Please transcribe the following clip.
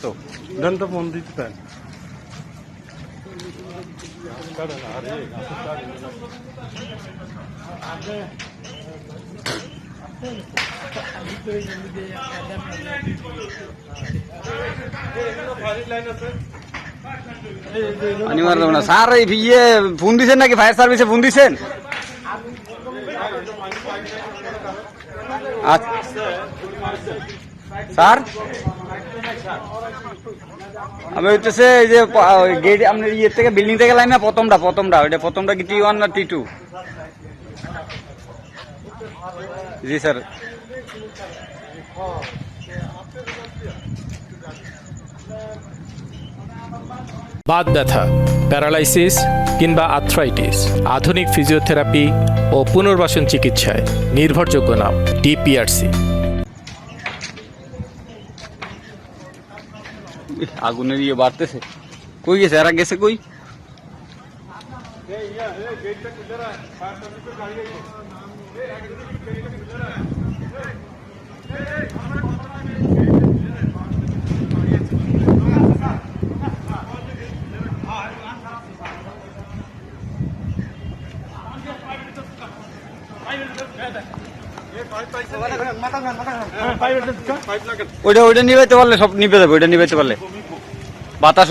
তো দেন তো ফোন দিতে দেন। স্যার ইয়ে ফোন দিচ্ছেন নাকি? ফায়ার সার্ভিসে ফোন দিচ্ছেন? স্যার আমি হচ্ছে এই যে গেট আপনার ইয়ের থেকে বিল্ডিং থেকে লাইন না প্রথমটা ওইটা প্রথমটা কি T1 না T2? জি স্যার। বাত ব্যথা, প্যারালাইসিস কিংবা আর্থ্রাইটিস, আধুনিক ফিজিওথেরাপি ও পুনর্বাসন চিকিৎসায় নির্ভরযোগ্য নাম DPRC। আগুনের ইয়ে বাড়তেছে। কই গেছে? এরা গেছে কই? ওইটা নিবাইতে পারলে সব নিবে যাবে। ওইটা নিবাইতে পারলে বাতাস